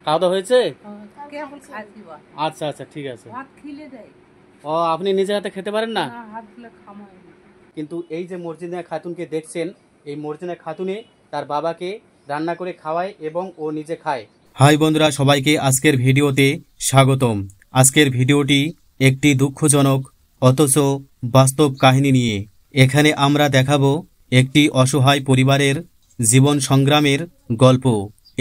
খাওয়া দাওয়া হয়েছে? কেবল খাইছি বা। আচ্ছা আচ্ছা ঠিক আছে। ভাত খিলে দেয়। ও আপনি নিজে হাতে খেতে পারেন না? না, হাত দিলে খামাই না। কিন্তু এই যে মর্জিনা খাতুনকে দেখছেন, এই মর্জিনা খাতুনে তার বাবাকে রান্না করে খাওয়ায় এবং ও নিজে খায়। হাই বন্ধুরা, সবাইকে আজকের ভিডিওতে স্বাগতম। আজকের ভিডিওটি একটি দুঃখজনক অথচ বাস্তব কাহিনী নিয়ে। এখানে আমরা দেখাবো একটি অসহায় পরিবারের জীবন সংগ্রামের গল্প।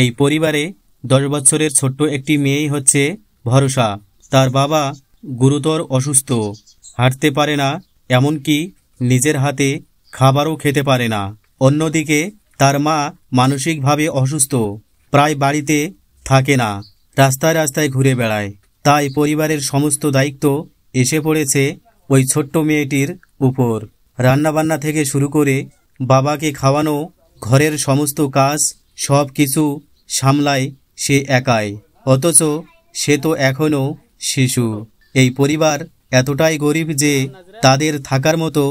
এই পরিবারে 10 বছরের ছোট্ট একটি মেয়েই হচ্ছে ভরসা। তার বাবা গুরুতর অসুস্থ, হাঁটতে পারে না, এমনকি নিজের হাতে খাবারও খেতে পারে না। অন্যদিকে তার মা মানসিকভাবে অসুস্থ, প্রায় বাড়িতে থাকে না, রাস্তায় রাস্তায় ঘুরে বেড়ায়। তাই পরিবারের সমস্ত দায়িত্ব এসে পড়েছে ওই ছোট্ট মেয়েটির উপর। রান্নাবান্না থেকে শুরু করে বাবাকে খাওয়ানো, ঘরের সমস্ত কাজ সব কিছু সামলায় সে একাই। অথচ সে তো এখনও শিশু। এই পরিবার এতটাই গরিব যে তাদের থাকার মতো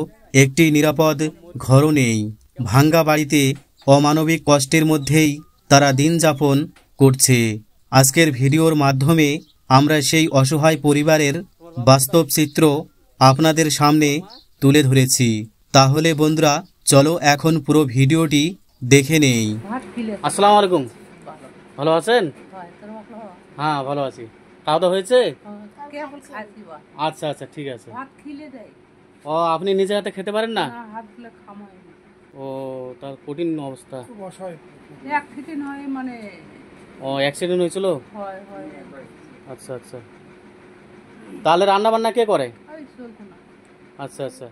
একটি নিরাপদ ঘরও নেই। ভাঙ্গা বাড়িতে অমানবিক কষ্টের মধ্যেই তারা দিন যাপন করছে। আজকের ভিডিওর মাধ্যমে আমরা সেই অসহায় পরিবারের বাস্তব চিত্র আপনাদের সামনে তুলে ধরেছি। তাহলে বন্ধুরা, চলো এখন পুরো ভিডিওটি দেখে নেই। আসসালামু আলাইকুম, ভালো আছেন? হ্যাঁ ভালো আছি। খাওয়া দাওয়া হয়েছে? কেবল খাইছি বা। আচ্ছা আচ্ছা ঠিক আছে। ভাত খিলে দেয়। ও আপনি নিজে হাতে খেতে পারেন না? না, হাত দিলে খামাই না। ও তার কঠিন অবস্থা। এক থেকে নয় মানে ও অ্যাক্সিডেন্ট হয়েছিল? হয়। আচ্ছা আচ্ছা। তাহলে রান্না বান্না কে করে? ওই চলতো না। আচ্ছা আচ্ছা।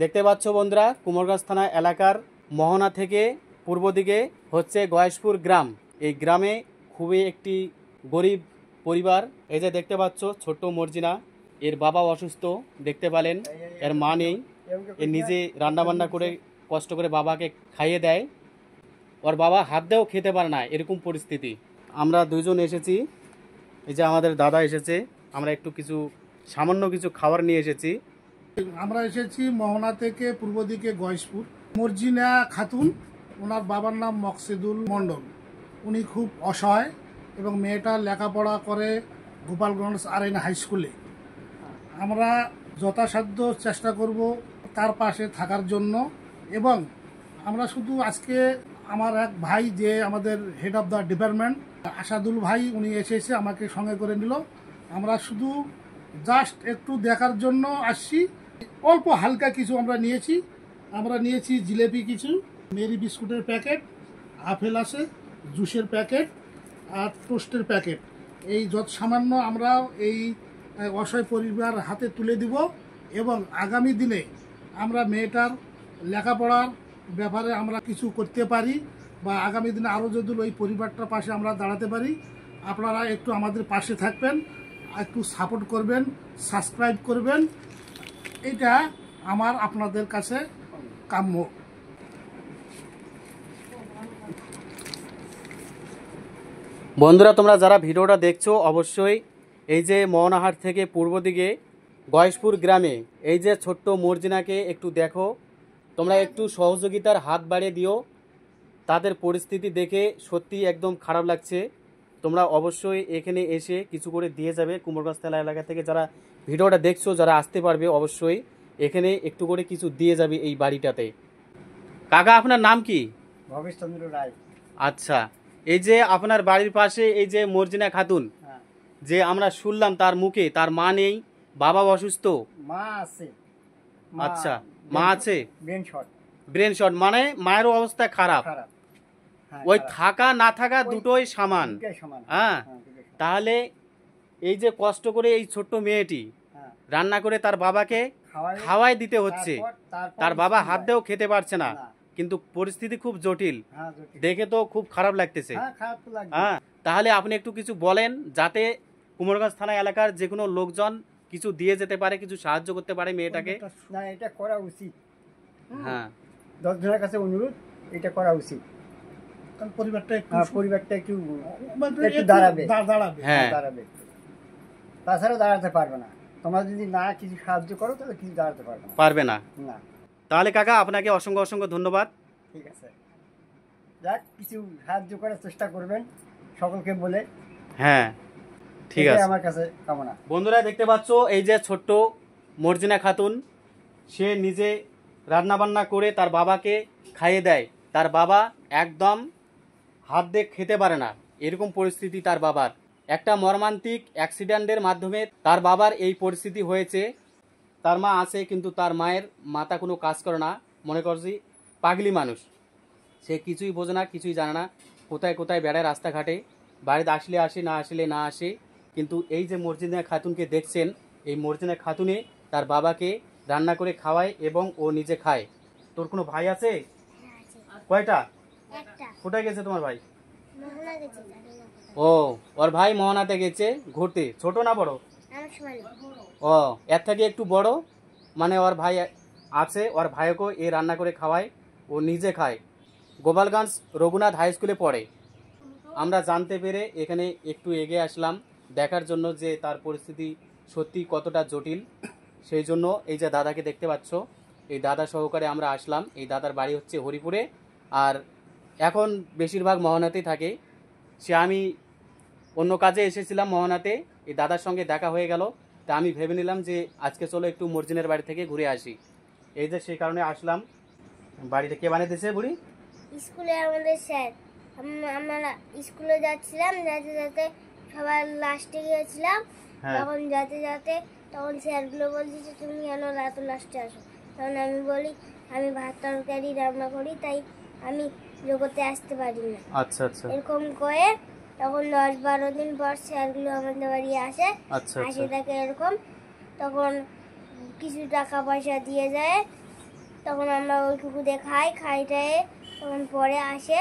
দেখতে পাচ্ছ বন্ধুরা, কুমারগঞ্জ থানা এলাকার মোহনা থেকে পূর্ব দিকে হচ্ছে গয়েশপুর গ্রাম। এই গ্রামে খুবই একটি গরিব পরিবার। এই যে দেখতে পাচ্ছ ছোট্ট মর্জিনা, এর বাবা অসুস্থ, দেখতে পেলেন, এর মা নেই, এ নিজে রান্নাবান্না করে কষ্ট করে বাবাকে খাইয়ে দেয়। ওর বাবা হাত দিয়েও খেতে পারে না, এরকম পরিস্থিতি। আমরা দুইজন এসেছি, এই যে আমাদের দাদা এসেছে, আমরা একটু কিছু সামান্য কিছু খাবার নিয়ে এসেছি। আমরা এসেছি মোহনা থেকে পূর্ব দিকে গয়েশপুর। মর্জিনা খাতুন, ওনার বাবার নাম মকসেদুল মণ্ডল। উনি খুব অসহায় এবং মেয়েটা লেখাপড়া করে গোপালগঞ্জ আরএন হাই স্কুলে। আমরা যথাসাধ্য চেষ্টা করব তার পাশে থাকার জন্য। এবং আমরা শুধু আজকে আমার এক ভাই, যে আমাদের head of the department Asadul ভাই, উনি এসেছে, আমাকে সঙ্গে করে নিল। আমরা শুধু জাস্ট একটু দেখার জন্য আসছি। অল্প হালকা কিছু আমরা নিয়েছি জিলেপি কিছু, মেরি বিস্কুটের প্যাকেট, আপেল আছে, জুসের প্যাকেট আর টোস্টের প্যাকেট। এই যত সামান্য আমরা এই অসহায় পরিবার হাতে তুলে দিব। এবং আগামী দিনে আমরা মেয়েটার লেখাপড়ার ব্যাপারে আমরা কিছু করতে পারি, বা আগামী দিনে আরও যদি ওই পরিবারটার পাশে আমরা দাঁড়াতে পারি, আপনারা একটু আমাদের পাশে থাকবেন, একটু সাপোর্ট করবেন, সাবস্ক্রাইব করবেন। এটা আমার আপনাদের কাছে কাম্য। বন্ধুরা, তোমরা যারা ভিডিওটা দেখছো, অবশ্যই এই যে মোহনাহাট থেকে পূর্ব দিকে গয়েশপুর গ্রামে এই যে ছোট্ট মর্জিনাকে একটু দেখো। তোমরা একটু সহযোগিতার হাত বাড়িয়ে দিও। তাদের পরিস্থিতি দেখে সত্যি একদম খারাপ লাগছে। তোমরা অবশ্যই এখানে এসে কিছু করে দিয়ে যাবে। কুমারগঞ্জ থানা এলাকা থেকে যারা ভিডিওটা দেখছো, যারা আসতে পারবে, অবশ্যই এখানে একটু করে কিছু দিয়ে যাবে এই বাড়িটাতে। কাকা, আপনার নাম কি? ভবেশচন্দ্র রায়। আচ্ছা, এই যে আপনার বাড়ির পাশে এই যে মর্জিনা খাতুন, যে আমরা শুনলাম তার মুখে তার মা নেই, বাবা অসুস্থ, মা আছে। আচ্ছা, মা আছে, ব্রেন শট, মানে মায়ের অবস্থা খারাপ। ওই থাকা না থাকা দুটোই সমান। হ্যাঁ, তাহলে এই যে কষ্ট করে এই ছোট্ট মেয়েটি রান্না করে তার বাবাকে খাওয়াই দিতে হচ্ছে, তার বাবা হাত দিয়েও খেতে পারছে না, কিন্তু পরিস্থিতি খুব জটিল। দেখে তো খুব খারাপ লাগতেছে। হ্যাঁ, তাহলে আপনি একটু কিছু বলেন, যাতে কুমারগঞ্জ থানা এলাকার যে কোনো লোকজন কিছু দিয়ে যেতে পারে, কিছু সাহায্য করতে পারে মেয়েটাকে। না, এটা করা উচিত। হ্যাঁ, 10 জনের কাছে অনুরোধ, এটা করা উচিত। পরিবারটা একটু দাঁড়াবে। হ্যাঁ, দাঁড়াবে, তাছাড়া দাঁড়াতে পারবে না। তোমরা যদি না কিছু সাহায্য করো, তাহলে কিছু দাঁড়াতে পারবে না। তাহলে কাকা, আপনাকে অসংখ্য অসংখ্য ধন্যবাদ। ঠিক আছে, যাক, কিছু সাহায্য করার চেষ্টা করবেন সকলকে বলে। হ্যাঁ, ঠিক এটাই আছে। আমার কাছে কামনা। বন্ধুরা দেখতে পাচ্ছ এই যে ছোট্ট মর্জিনা খাতুন, সে নিজে রান্না বান্না করে তার বাবাকে খাইয়ে দেয়। তার বাবা একদম হাত দিয়ে খেতে পারে না, এরকম পরিস্থিতি তার বাবার। একটা মর্মান্তিক অ্যাক্সিডেন্টের মাধ্যমে তার বাবার এই পরিস্থিতি হয়েছে। তার মা আছে, কিন্তু তার মায়ের মাথা কোনো কাজ করে না, মনে করছি পাগলি মানুষ। সে কিছুই বোঝে না, কিছুই জানে না, কোথায় কোথায় বেড়ায় রাস্তাঘাটে, বাড়িতে আসলে আসে, না আসলে না আসে। কিন্তু এই যে মর্জিনা খাতুনকে দেখছেন, এই মর্জিনা খাতুনে তার বাবাকে রান্না করে খাওয়ায় এবং ও নিজে খায়। তোর কোনো ভাই আছে? কয়টা? কোথায় গেছে তোমার ভাই? ও, ওর ভাই মোহনাতে গেছে ঘুরতে। ছোট না বড়? ও, এর থেকে একটু বড়, মানে ওর ভাই আছে, ওর ভাইকে এ রান্না করে খাওয়ায়, ও নিজে খায়। গোপালগঞ্জ রঘুনাথ হাই স্কুলে পড়ে। আমরা জানতে পেরে এখানে একটু এগিয়ে আসলাম দেখার জন্য যে তার পরিস্থিতি সত্যি কতটা জটিল। সেই জন্য এই যে দাদাকে দেখতে পাচ্ছ, এই দাদা সহকারে আমরা আসলাম। এই দাদার বাড়ি হচ্ছে হরিপুরে, আর এখন বেশিরভাগ মোহনাতেই থাকে। সে আমি অন্য কাজে এসেছিলাম মোহনাতে, এই দাদার সঙ্গে দেখা হয়ে গেল, তা আমি ভেবে নিলাম যে আজকে চলো একটু মর্জিনের বাড়ি থেকে ঘুরে আসি। এই যে সেই কারণে আসলাম। বাড়িটা কে বানিয়ে দিয়েছে বুড়ি? স্কুলে আমাদের স্যার, আমরা স্কুলে যাচ্ছিলাম, যেতে যেতে সবার লাস্টে গিয়েছিলাম। তখন যেতে যেতে তখন স্যারগুলো বলছে যে তুমি কেন রাত লাস্টে আসো? তখন আমি বলি আমি ভাত তরকারি রান্না করি, তাই আমি জগতে আসতে পারি না। আচ্ছা আচ্ছা, এরকম করে তখন 10-12 দিন পর স্যারগুলো আমাদের বাড়ি আসে। আচ্ছা আসে থাকে এরকম, তখন কিছু টাকা পয়সা দিয়ে যায়, তখন আমরা ওইটুকুতে খাইটায় তখন পরে আসে।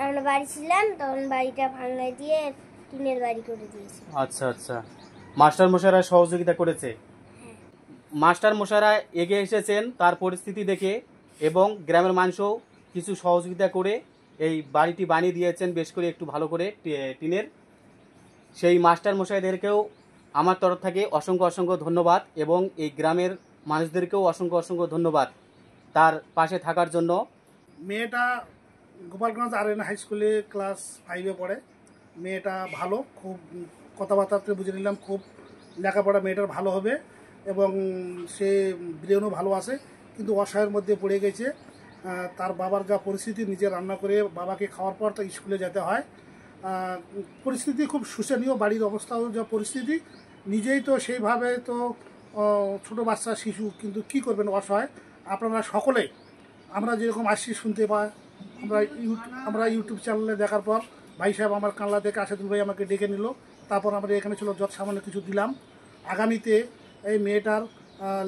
আমরা বাড়ি ছিলাম, তখন বাড়িটা ভাঙায় দিয়ে টিনের বাড়ি করে দিয়েছি। আচ্ছা আচ্ছা, মাস্টার মশাইরা সহযোগিতা করেছে। মাস্টার মশাইরা এগিয়ে এসেছেন তার পরিস্থিতি দেখে, এবং গ্রামের মানুষও কিছু সহযোগিতা করে এই বাড়িটি বানিয়ে দিয়েছেন বেশ করে একটু ভালো করে টিনের। সেই মাস্টার মশাইদেরকেও আমার তরফ থেকে অসংখ্য অসংখ্য ধন্যবাদ, এবং এই গ্রামের মানুষদেরকেও অসংখ্য অসংখ্য ধন্যবাদ তার পাশে থাকার জন্য। মেয়েটা গোপালগঞ্জ আরএন হাই স্কুলে ক্লাস 5-এ পড়ে। মেয়েটা ভালো, খুব কথাবার্তাতে বুঝে নিলাম খুব লেখাপড়া মেয়েটার ভালো হবে, এবং সে ব্রেনও ভালো আছে, কিন্তু অসহায়ের মধ্যে পড়ে গেছে। তার বাবার যা পরিস্থিতি, নিজে রান্না করে বাবাকে খাওয়ার পর তো স্কুলে যেতে হয়। পরিস্থিতি খুব শোচনীয়, বাড়ির অবস্থাও যা পরিস্থিতি, নিজেই তো সেইভাবে তো ছোট বাচ্চা শিশু, কিন্তু কি করবেন অসহায়। আপনারা সকলে আমরা যেরকম আসছি শুনতে পাই, আমরা ইউটিউব চ্যানেলে দেখার পর ভাই সাহেব আমার কানলা থেকে আসাদুল ভাই আমাকে ডেকে নিল, তারপর আমরা এখানে ছিল যত সামান্য কিছু দিলাম। আগামীতে এই মেয়েটার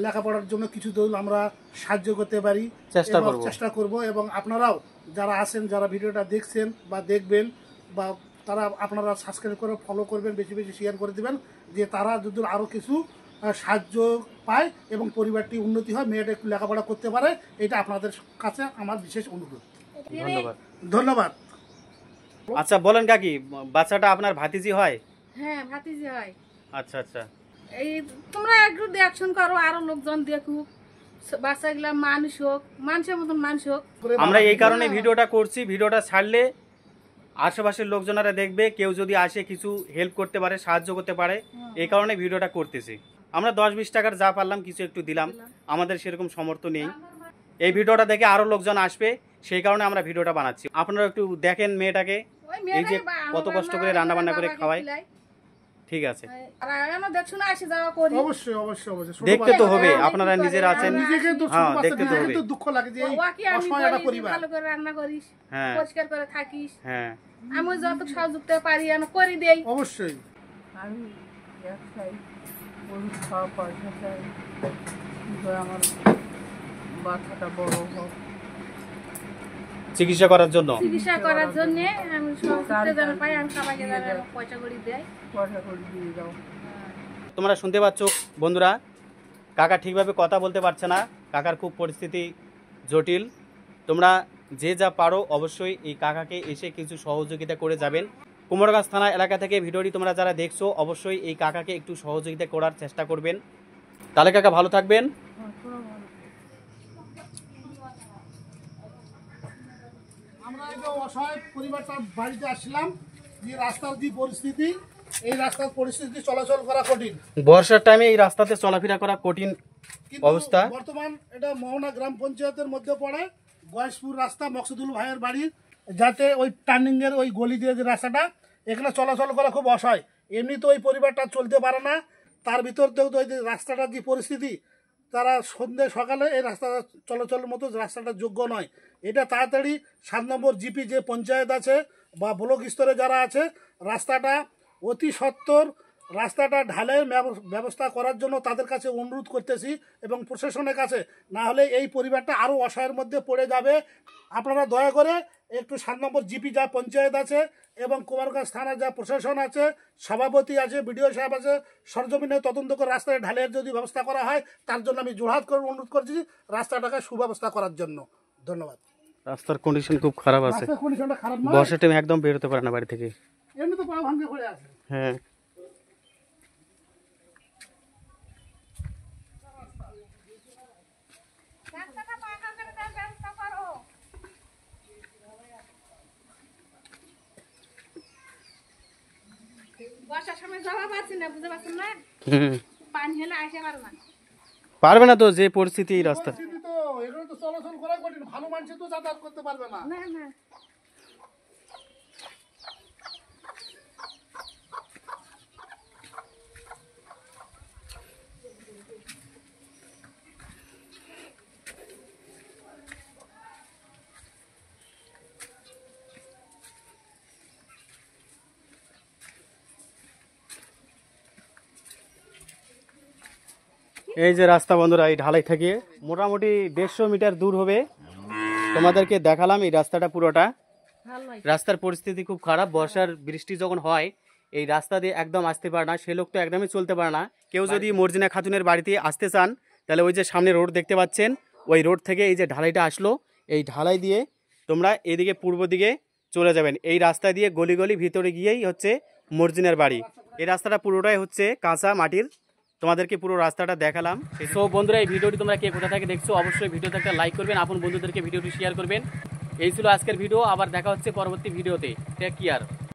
লেখাপড়ার জন্য কিছু দল আমরা সাহায্য করতে পারি, চেষ্টা করব। এবং আপনারাও যারা আছেন, যারা ভিডিওটা দেখছেন বা দেখবেন, বা তারা আপনারা সাবস্ক্রাইব করে ফলো করবেন, বেশি বেশি শেয়ার করে দেবেন, যে তারা যদি আরও কিছু সাহায্য পায় এবং পরিবারটি উন্নতি হয়, মেয়েটা একটু লেখাপড়া করতে পারে, এটা আপনাদের কাছে আমার বিশেষ অনুরোধ। ধন্যবাদ। ধন্যবাদ। আচ্ছা বলেন কাকি, বাচ্চাটা আপনার ভাতিজি হয়? হ্যাঁ, ভাতিজি হয়। আচ্ছা আচ্ছা, এই তোমরা একটু দেখশন করো, আরো লোকজন দেখুক, বাচ্চাগুলা মানুষ হোক, মানুষের মতন মানুষ হোক। আমরা এই কারণে ভিডিওটা করছি, ভিডিওটা ছাড়লে আশেপাশের লোকজনেরা দেখবে, কেউ যদি আসে কিছু হেল্প করতে পারে, সাহায্য করতে পারে, এই কারণে ভিডিওটা করতেছি। আমরা 10-20 টাকার যা পারলাম কিছু একটু দিলাম, আমাদের সেরকম সামর্থ্য নেই। এই ভিডিওটা দেখে আরো লোকজন আসবে, সেই কারণে আমরা ভিডিওটা বানাচ্ছি। আপনারা একটু দেখেন মেয়েটাকে, এই যে কত কষ্ট করে রান্না বান্না করে খাওয়ায়। ঠিক আছে, অবশ্যই অবশ্যই অবশ্যই দেখতে তো হবে, আপনারা নিজেরা আছেন, হ্যাঁ দেখতে তো হবে। দুঃখ লাগে যে অসহায়টা পরিবার, ভালো করে রান্না করিস, হ্যাঁ পরিষ্কার করে থাকিস, হ্যাঁ আমি যত সহযোগিতা পারি আমি করে দেই। অবশ্যই আমি ব্যবসায়ী, গরু খাওয়া পয়সা চাই, আমার বাচ্চাটা বড় হোক, চিকিৎসা করার জন্য আমি সহযোগিতা যেন পাই, আমি সবাইকে পয়সা করে দেয়, পয়সা করে দিয়ে যাও। তোমরা শুনতে পাচ্ছ বন্ধুরা, কাকা ঠিকভাবে কথা বলতে পারছে না, কাকার খুব পরিস্থিতি জটিল। তোমরা যে যা পারো অবশ্যই এই কাকাকে এসে কিছু সহযোগিতা করে যাবেন। কুমারগঞ্জ থানা এলাকা থেকে ভিডিওটি তোমরা যারা দেখছো অবশ্যই এই কাকাকে একটু সহযোগিতা করার চেষ্টা করবেন। তাহলে কাকা ভালো থাকবেন। আমরা এই যে অসহায় পরিবারটা বাড়িতে আসলাম, যে রাস্তার যে পরিস্থিতি, এই রাস্তার পরিস্থিতি চলাচল করা কঠিন। বর্ষার টাইমে এই রাস্তাতে চলাফেরা করা কঠিন কিন্তু অবস্থা। বর্তমান এটা মোহনা গ্রাম পঞ্চায়েতের মধ্যে পড়ে। গয়েশপুর রাস্তা মকসুদুল ভাইয়ের বাড়ি, যাতে ওই টার্নিং এর ওই গলি দিয়ে যে রাস্তাটা, এখানে চলাচল করা খুব অসহায়। এমনি তো ওই পরিবারটা চলতে পারে না, তার ভিতর থেকেও তো ওই যে রাস্তাটার যে পরিস্থিতি, তারা সন্ধ্যে সকালে এই রাস্তাটা চলাচলের মতো রাস্তাটা যোগ্য নয়। এটা তাড়াতাড়ি 7 নম্বর জিপি যে পঞ্চায়েত আছে বা ব্লক স্তরে যারা আছে, রাস্তাটা অতি সত্বর রাস্তাটা ঢালের ব্যবস্থা করার জন্য তাদের কাছে অনুরোধ করতেছি এবং প্রশাসনের কাছে। না হলে এই পরিবারটা আরও অসহায়ের মধ্যে পড়ে যাবে। আপনারা দয়া করে একটু 7 নম্বর জিপি যা পঞ্চায়েত আছে এবং কুমারগঞ্জ থানা যা প্রশাসন আছে, সভাপতি আছে, বিডিও সাহেব আছে, সরজমিনে তদন্ত করে রাস্তায় ঢালের যদি ব্যবস্থা করা হয়, তার জন্য আমি জোরহাত করে অনুরোধ করছি রাস্তাটাকে সুব্যবস্থা করার জন্য। ধন্যবাদ। রাস্তার কন্ডিশন খুব খারাপ আছে, রাস্তার কন্ডিশনটা খারাপ নয়, বর্ষার টাইমে একদম বেরোতে পারে না বাড়ি থেকে। এমনি তো পা ভাঙে পড়ে আছে। হ্যাঁ, রাস্তাটা পাকা করে দেওয়ার ব্যবস্থা করো। বর্ষার সময় যাওয়া পাচ্ছি না, বুঝতে পারছেন না? পানি হলে আসে পারো না। পারবে না তো, যে পরিস্থিতি এই রাস্তা। পরিস্থিতি তো এখানে তো চলাচল করা কঠিন, ভালো মানুষ তো যাতায়াত করতে পারবে না। না না, এই যে রাস্তা বন্ধুরা, এই ঢালাই থেকে মোটামুটি 150 মিটার দূর হবে। তোমাদেরকে দেখালাম এই রাস্তাটা পুরোটা। ভালোই। রাস্তার পরিস্থিতি খুব খারাপ। বর্ষার বৃষ্টি যখন হয়, এই রাস্তা দিয়ে একদম আসতে পারে না, সে লোক তো একদমই চলতে পারে না। কেউ যদি মর্জিনা খাতুনের বাড়িতে আসতে চান, তাহলে ওই যে সামনে রোড দেখতে পাচ্ছেন, ওই রোড থেকে এই যে ঢালাইটা আসলো, এই ঢালাই দিয়ে তোমরা এদিকে পূর্ব দিকে চলে যাবেন। এই রাস্তা দিয়ে গলি গলি ভিতরে গিয়েই হচ্ছে মর্জিনার বাড়ি। এই রাস্তাটা পুরোটাই হচ্ছে কাঁচা মাটির। তোমাদেরকে পুরো রাস্তাটা দেখালাম। তো বন্ধুরা, এই ভিডিওটি তোমরা কে কোথা থেকে দেখছো, অবশ্যই ভিডিওতে একটা লাইক করবেন, আপন বন্ধুদেরকে ভিডিওটি শেয়ার করবেন। এই ছিল আজকের ভিডিও। আবার দেখা হচ্ছে পরবর্তী ভিডিওতে। Take care.